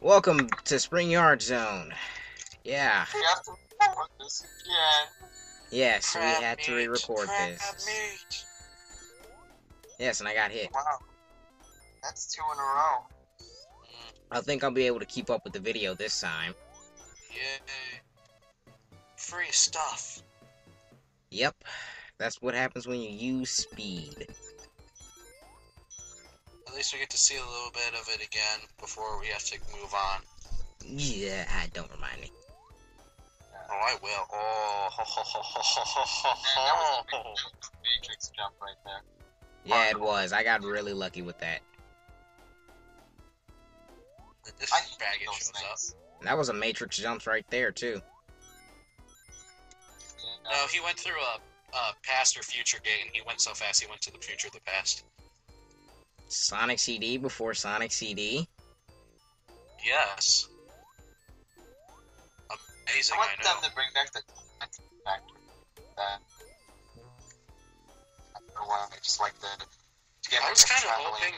Welcome to Spring Yard Zone. Yeah. We have to record this again. Yes, we had to re-record this. Meat. Yes, and I got hit. Wow. That's 2 in a row. I think I'll be able to keep up with the video this time. Yay. Free stuff. Yep. That's what happens when you use speed. At least we get to see a little bit of it again before we have to move on. Yeah, don't remind me. Oh, I will. Oh, ho, ho, ho, ho, ho, ho, ho. That was a Matrix jump right there. Yeah, it was. I got really lucky with that. This baggage shows up. That was a Matrix jump right there, too. No, he went through a past or future gate, and he went so fast he went to the future of the past. Sonic CD before Sonic CD? Yes. Amazing, I want I know. them to bring back the factory. I don't know why, I just like the... I was kind of hoping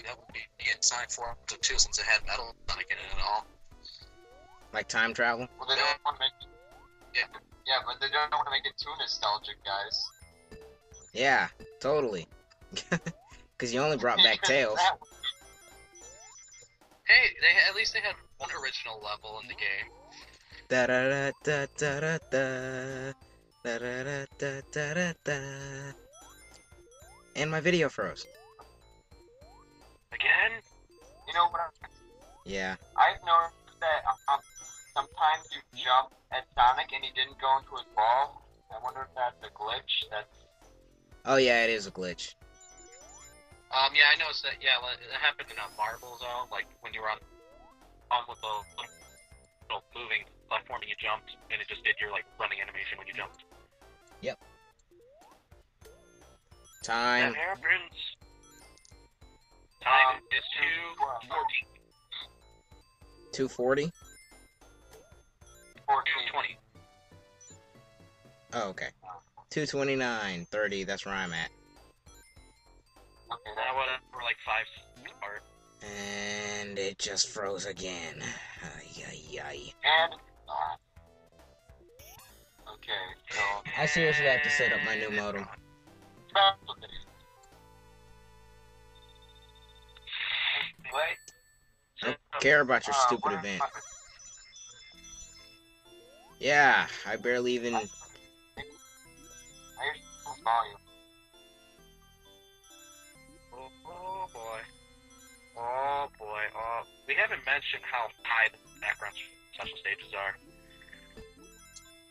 that would be in Sonic 4 too, since it had Metal Sonic in it and all. Like time travel? Well, they don't want to make it... Yeah, but they don't want to make it too nostalgic, guys. Yeah, totally. Because you only brought back Tails. Hey, at least they had one original level in the game. Da da da da da da da da da da da da. And my video froze. Again? You know what? Yeah. I've noticed that sometimes you jump at Sonic and he didn't go into his ball. I wonder if that's a glitch. Oh yeah, it is a glitch. Yeah, I noticed that. Yeah, it happened in a Marble Zone, like when you were on with the little moving platform and you jumped, and it just did your like running animation when you jumped. Yep. Time. That happens. Time is 2:40. 240? 2:20. Oh, okay. 2:29:30. That's where I'm at. Okay, We're like 5 apart. And it just froze again. Ay, ay, ay. And... okay, so... I seriously have to set up my new modem. Wait. I don't care about your stupid event. Yeah, I barely even... I hear some volume. Oh boy. Oh boy. Oh, we haven't mentioned how high the background special stages are.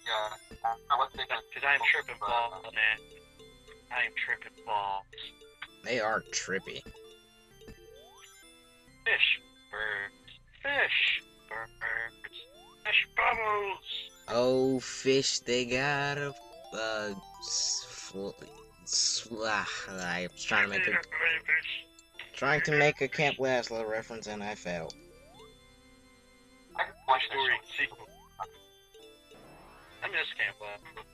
Yeah. Because I am tripping balls, man. I am tripping balls. They are trippy. Fish. Birds. Fish. Birds. Fish bubbles. Oh, fish, they got a... I was trying to make a Camp Lazlo reference and I failed. I can watch Story sequel. I miss Camp Lazlo.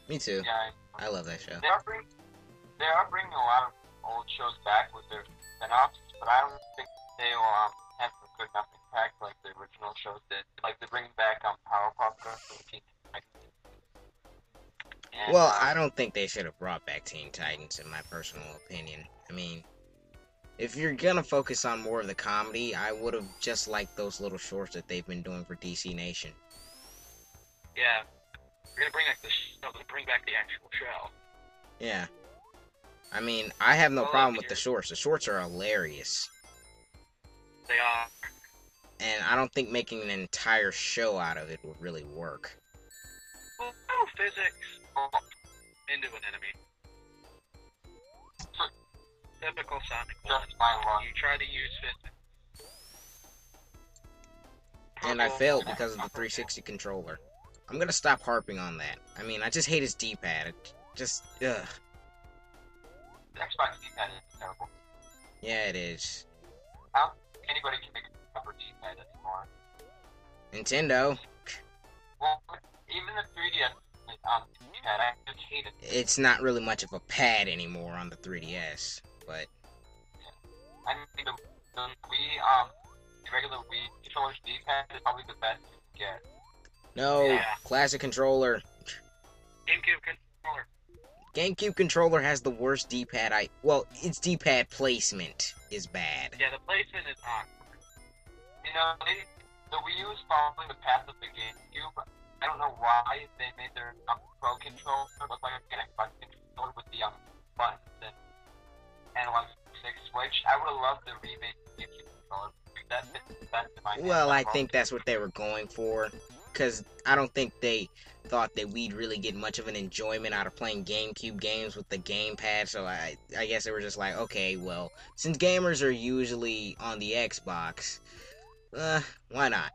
Me too. Yeah, I love that show. They are bringing a lot of old shows back with their spin-offs, but I don't think they will have a good enough impact like the original shows did. Like they're bringing back Powerpuff Girls and Teen Titans. And, Well, I don't think they should have brought back Teen Titans, in my personal opinion. I mean, if you're gonna focus on more of the comedy, I would have just liked those little shorts that they've been doing for DC Nation. Yeah. We're gonna bring back the show. Bring back the actual show. Yeah. I mean, I have no Well, problem look, with the shorts. The shorts are hilarious. They are. And I don't think making an entire show out of it would really work. Oh, physics. Into an enemy. Typical Sonic 1. Just my luck. You try to use physics. And I failed because of the 360 controller. I'm gonna stop harping on that. I mean, I just hate his D-pad. It just, ugh. The Xbox D-pad is terrible. Yeah, it is. How anybody can make a proper D-pad anymore? Nintendo. Well, even the 3DS D-pad, I just hate it. It's not really much of a pad anymore on the 3DS, but I mean, the Wii, the regular Wii controller's D-pad is probably the best you can get. No, Yeah. classic controller. GameCube controller. GameCube controller has the worst D-pad. Well, its D-pad placement is bad. Yeah, the placement is awkward. You know, the Wii U is following the path of the GameCube. I don't know why they made their Pro controller look like an Xbox controller with the buttons and analog stick switch. I would have loved the remake GameCube controller. That fits the best in my hand. Well, I think that's what they were going for, because I don't think they thought that we'd really get much of an enjoyment out of playing GameCube games with the gamepad, so I guess they were just like, okay, well, since gamers are usually on the Xbox, why not?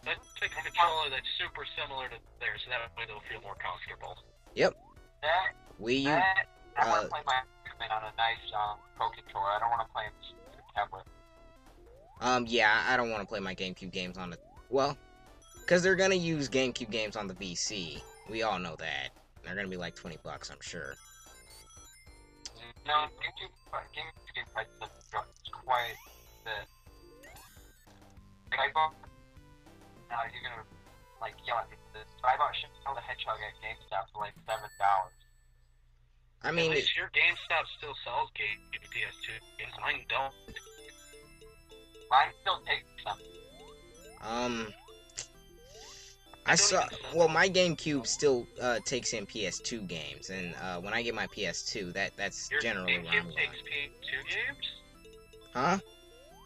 Let's take a controller that's super similar to theirs, so that way they'll feel more comfortable. Yep. That, Wii U, I want to play my Pikmin on a nice Pro controller. I don't want to play on a tablet. yeah, I don't want to play my GameCube games on the, well, because they're gonna use GameCube games on the BC. We all know that. They're gonna be like $20, I'm sure. No, GameCube prices is quite the. Like I bought. You're gonna like yell at me for this. But I bought the Hedgehog at GameStop for like $7. I mean, at least your GameStop still sells GameCube PS2 games. Mine don't. Mine still takes some. I saw, well, my GameCube still takes in PS2 games, and when I get my PS2, that's Your generally where I'm GameCube going. takes PS2 games? Huh?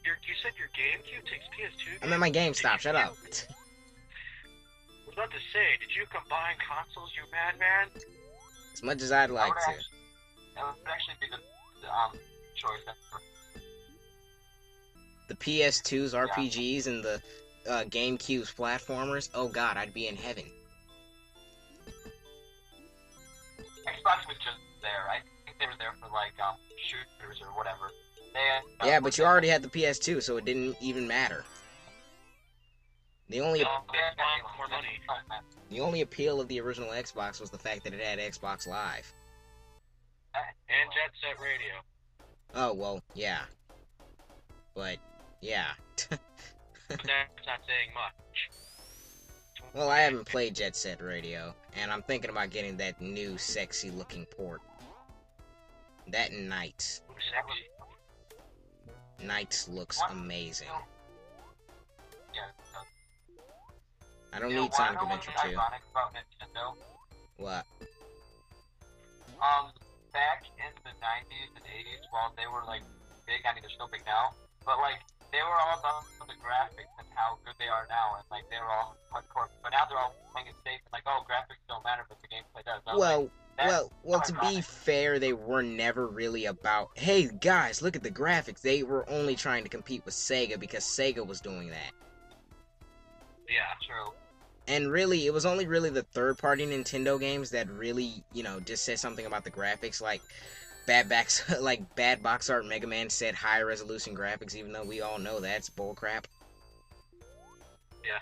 You said your GameCube takes PS2 games? I'm at my GameStop, shut up. I was about to say, did you combine consoles, you madman? As much as I'd like to. That would actually be the choice. The PS2's RPGs and the GameCube's platformers, oh god, I'd be in heaven. Xbox was just there. I think they were there for like shooters or whatever. They, Yeah, but you already had the PS2, so it didn't even matter. The only more money. the only appeal of the original Xbox was the fact that it had Xbox Live. And Jet Set Radio. Oh, well, yeah. But, yeah. But that's not saying much. Well, I haven't played Jet Set Radio, and I'm thinking about getting that new sexy-looking port. That and Knights. Sexy. Knights looks amazing. Yeah. I don't need Sonic Adventure 2. Ironic about Nintendo. What? Back in the 90s and 80s, while they were like big, I mean they're still big now, but like they were all about the graphics and how good they are now, and like they were all hardcore. But now they're all playing it safe and like, oh, graphics don't matter, but the gameplay does. Well, to be fair, they were never really about, hey guys, look at the graphics. They were only trying to compete with Sega because Sega was doing that. Yeah, true. And really, it was only really the third-party Nintendo games that really, you know, just said something about the graphics, like Bad Box Art Mega Man said high-resolution graphics, even though we all know that's bullcrap. Yeah.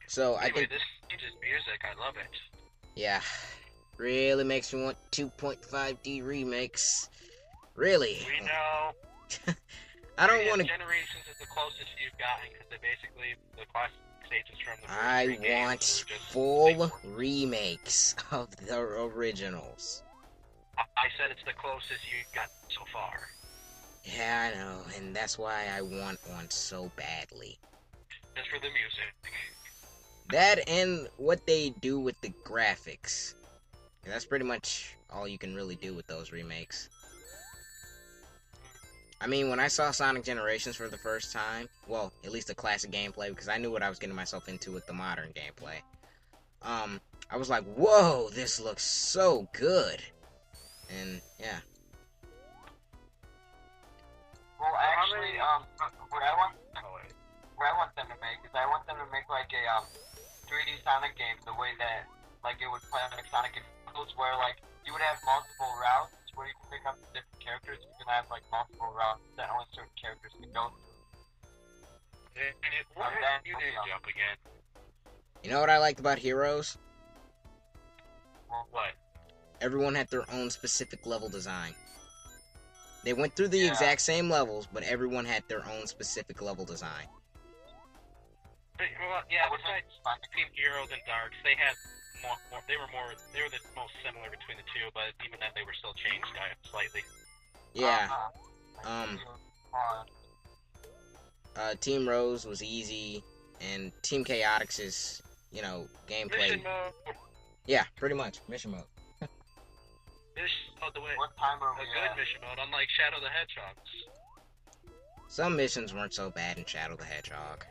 So Anyway, I think, this changes music. I love it. yeah, really makes me want 2.5D remakes. Really. We know. I don't want to. Generations is the closest you've gotten because they basically the classic stages from the first I three games want were just full remakes of the originals. I said it's the closest you've got so far. Yeah, I know, and that's why I want one so badly. Just for the music. That and what they do with the graphics. That's pretty much all you can really do with those remakes. I mean, when I saw Sonic Generations for the first time, well, at least the classic gameplay, because I knew what I was getting myself into with the modern gameplay. I was like, whoa, this looks so good. And, yeah. Well, actually, what I want them to make is I want them to make like a 3D Sonic game the way that like it would play like Sonic and Knuckles, where like you would have multiple routes where you can pick up different characters. You can have like multiple routes that only certain characters can go through. You did jump again. You know what I liked about Heroes? What? Everyone had their own specific level design. They went through the Yeah. exact same levels, but everyone had their own specific level design. But, well, yeah, besides Team Heroes and Darks, they had more. They were the most similar between the two, but even then they were still changed slightly. Yeah. Uh, Team Rose was easy, and Team Chaotix is, gameplay. Mission mode. Yeah, pretty much mission mode. Mission mode, the way what time are a we good at? mission mode, unlike Shadow the Hedgehog. Some missions weren't so bad in Shadow the Hedgehog.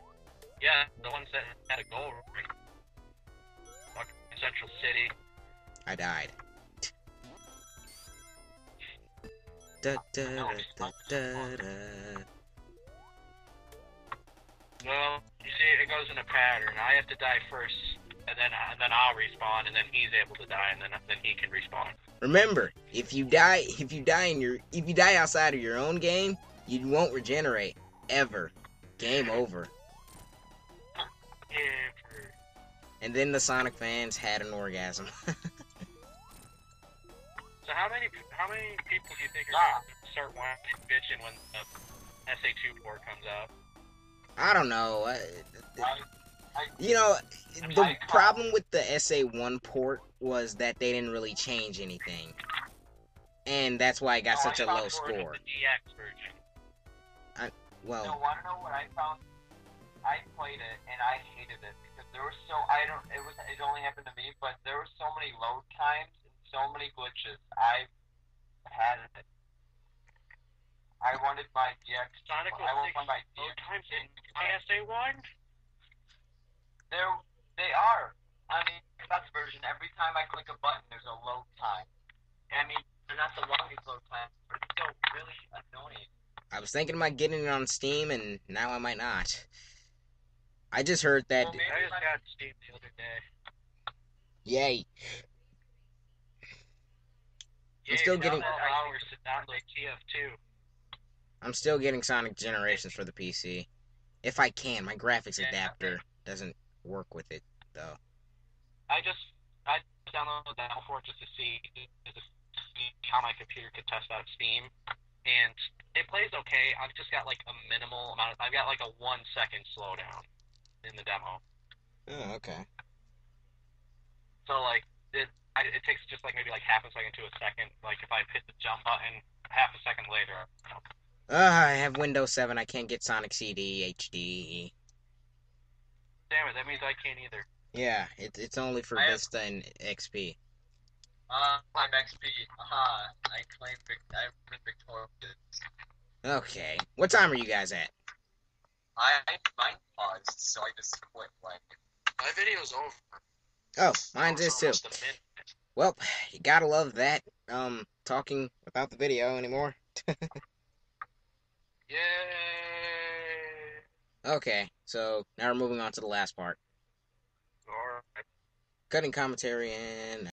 Yeah, the ones that had a goal ring. Fucking Central City. I died. Da, da, da, da, da, da. Well, you see, it goes in a pattern. I have to die first, and then I'll respawn, and then he's able to die, and then he can respawn. Remember, if you die outside of your own game, you won't regenerate ever. Game over. Ever. And then the Sonic fans had an orgasm. So how many people do you think are going to start watching bitching when the SA2 port comes out? I don't know. The I problem with the SA1 port was that they didn't really change anything. And that's why it got such a low score. The DX version. Well, No, wanna know what I found? I played it and I hated it because there were it only happened to me, but there were so many load times and so many glitches. I had it. I wanted my DX. Sonic I want my load DX. times in SA1? They are. I mean, that's version. Every time I click a button, there's a load time. I mean, they're not the longest load time, but it's still really annoying. I was thinking about getting it on Steam, and now I might not. I just heard that. Well, maybe I just got Steam the other day. Yay! I'm still getting. hours to download TF2. I'm still getting Sonic Generations for the PC. If I can, my graphics adapter doesn't work with it though. I downloaded that before just to see how my computer could test out Steam, and it plays okay. I've just got like a minimal amount. I've got like a 1 second slowdown in the demo. Oh, okay. So like it takes just like maybe like half a second to a second. Like if I hit the jump button, half a second later. I have Windows 7. I can't get Sonic CD HD. Damn it! That means I can't either. Yeah, it's only for Vista and XP. I'm XP. I claim I've been victorious. Okay. What time are you guys at? Mine paused, so I just quit. My video's over. Oh, mine's is too. Almost a minute. Well, you gotta love that. Talking without the video anymore. Yay! Okay, so now we're moving on to the last part. Alright. Cutting commentary and